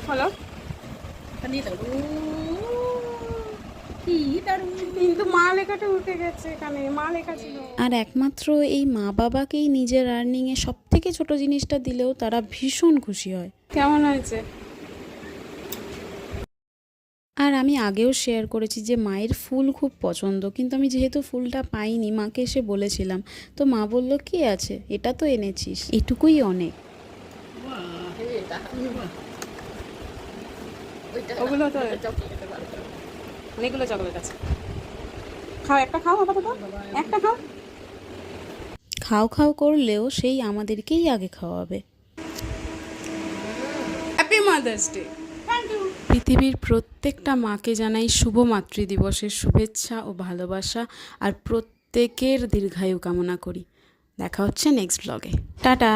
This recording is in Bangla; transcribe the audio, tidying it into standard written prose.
হলো কিন্তু মা লেখাটা উঠে গেছে, এখানে মা লেখা ছিল। আর একমাত্র এই মা বাবাকেই নিজের আর্নিংয়ে সব থেকে ছোট জিনিসটা দিলেও তারা ভীষণ খুশি হয়। কেমন হয়েছে? আর আমি আগেও শেয়ার করেছি যে মায়ের ফুল খুব পছন্দ, কিন্তু আমি যেহেতু ফুলটা পাইনি মাকে এসে বলেছিলাম, তো মা বলল কি আছে, এটা তো এনেছিস, এটুকুই অনেক। ওগুলো তো অনেকগুলো চকলেট আছে। খাও, একটা খাও আপাতত, একটা খাও। খাও খাও করলেও সেই আমাদেরকেই আগে খাওয়াবে। Happy mother's day. Thank you. পৃথিবীর প্রত্যেকটা মাকে জানাই শুভ মাতৃদিবসের শুভেচ্ছা ও ভালোবাসা, আর প্রত্যেকের দীর্ঘায়ু কামনা করি। দেখা হচ্ছে নেক্সট ব্লগে। টাটা।